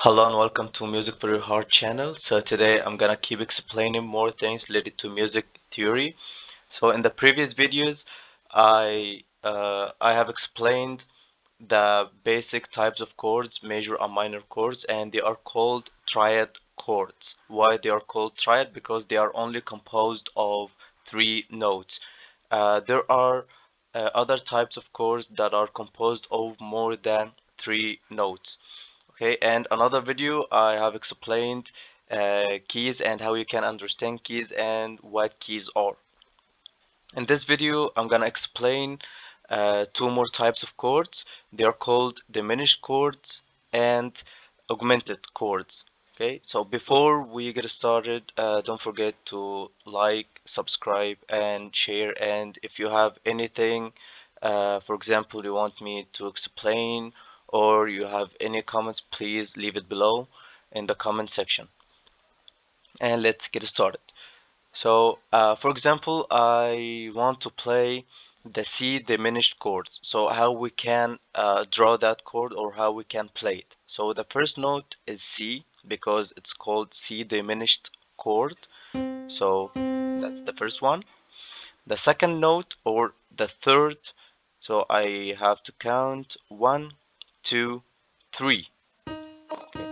Hello and welcome to Music for Your Heart channel. So today I'm gonna keep explaining more things related to music theory. So in the previous videos, I have explained the basic types of chords, major and minor chords, and they are called triad chords. Why they are called triad? Because they are only composed of three notes. There are other types of chords that are composed of more than three notes. Okay, and another video I have explained keys and how you can understand keys and what keys are. In this video, I'm gonna explain two more types of chords. They are called diminished chords and augmented chords. Okay, so before we get started, don't forget to like, subscribe, and share. And if you have anything, for example, you want me to explain or you have any comments, please leave it below in the comment section. And let's get started. So, for example, I want to play the C diminished chord. So, how we can draw that chord or how we can play it. So, the first note is C because it's called C diminished chord. So, that's the first one. The second note or the third. So, I have to count one, two, three. Okay,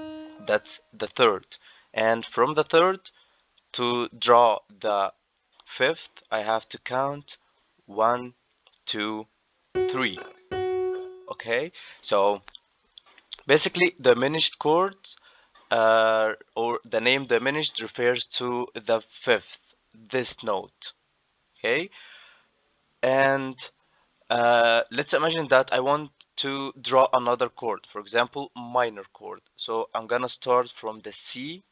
that's the third. And from the third, to draw the fifth, I have to count one, two, three. Okay, so basically, diminished chords, or the name diminished refers to the fifth, this note. Okay, and let's imagine that I want to draw another chord, for example, minor chord. So I'm gonna start from the C,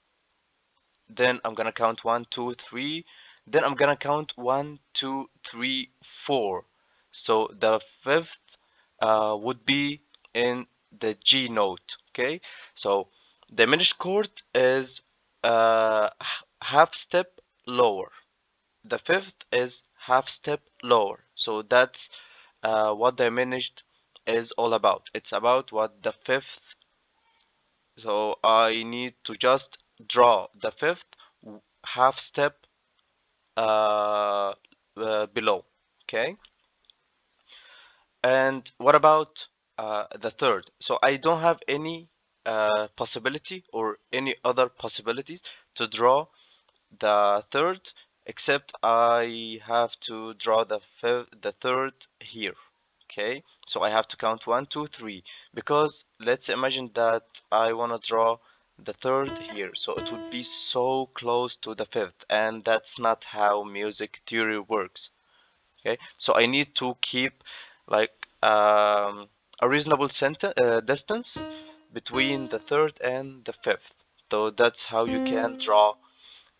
then I'm gonna count one, two, three, then I'm gonna count one, two, three, four. So the fifth would be in the G note. Okay, so diminished chord is half step lower. The fifth is half step lower. So that's what diminished is all about. It's about what the fifth. So I need to just draw the fifth half step uh, below. Okay, and what about the third? So I don't have any possibility or any other possibilities to draw the third, except I have to draw the third here. Okay, so I have to count one, two, three, because let's imagine that I want to draw the third here, so it would be so close to the fifth, and that's not how music theory works. Okay, so I need to keep like a reasonable distance between the third and the fifth. So that's how you can draw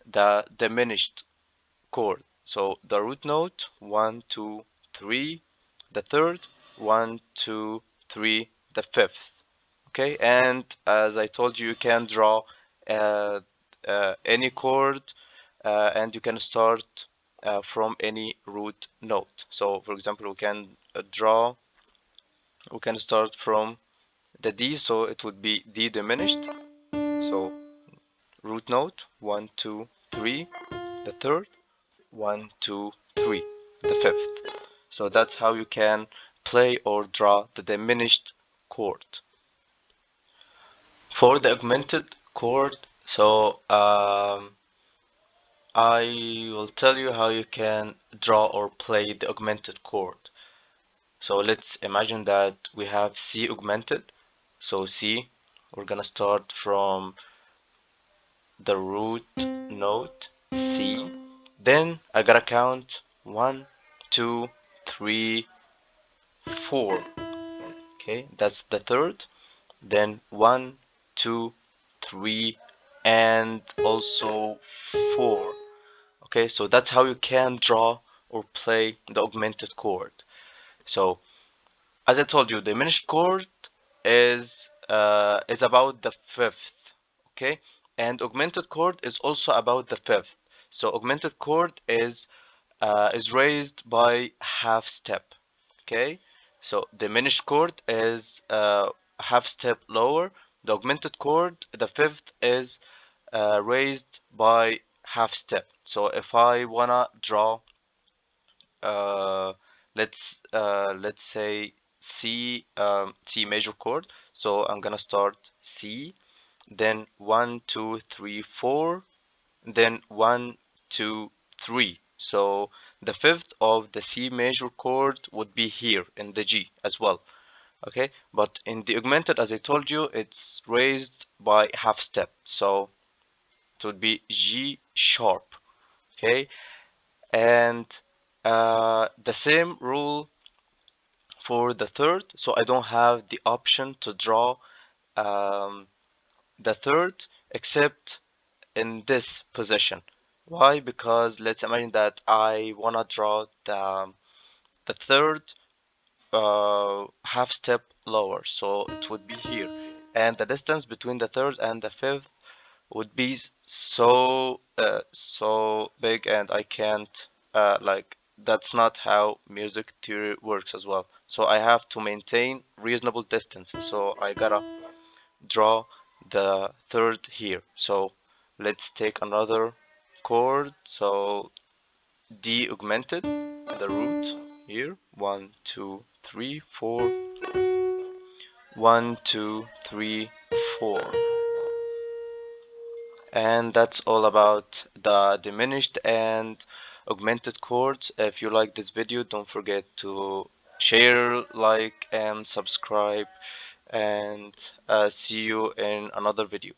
the diminished chord. So the root note, one, two, three, the third, one, two, three, the fifth. Okay, and as I told you, you can draw uh, any chord and you can start from any root note. So, for example, we can start from the D, so it would be D diminished. So, root note, one, two, three, the third, one, two, three, the fifth. So that's how you can play or draw the diminished chord. For the augmented chord, so I will tell you how you can draw or play the augmented chord. So let's imagine that we have C augmented. So C, we're gonna start from the root note C. Then I gotta count one, two, three, four. Okay, that's the third. Then one, two, three, and also four. Okay, so that's how you can draw or play the augmented chord. So as I told you, the diminished chord is about the fifth. Okay, and augmented chord is also about the fifth. So augmented chord is raised by half step. Okay, so diminished chord is half step lower, The augmented chord, the fifth is raised by half step. So if I wanna draw, uh, let's say C major chord. So I'm gonna start C, then 1, 2, 3, 4, then 1, 2, 3. So the fifth of the C major chord would be here in the G as well. Okay, but in the augmented, as I told you, it's raised by half step. So it would be G sharp. Okay, and the same rule for the third. So I don't have the option to draw um, the third except in this position. Why? Because let's imagine that I wanna draw the third half step lower, so it would be here, and the distance between the third and the fifth would be so big, and I can't like that's not how music theory works as well. So I have to maintain reasonable distance. So I gotta draw the third here. So let's take another chord. So D augmented, the root here. 1, 2, 3, 4. 1, 2, 3, 4. And that's all about the diminished and augmented chords. If you like this video, don't forget to share, like, and subscribe. And see you in another video.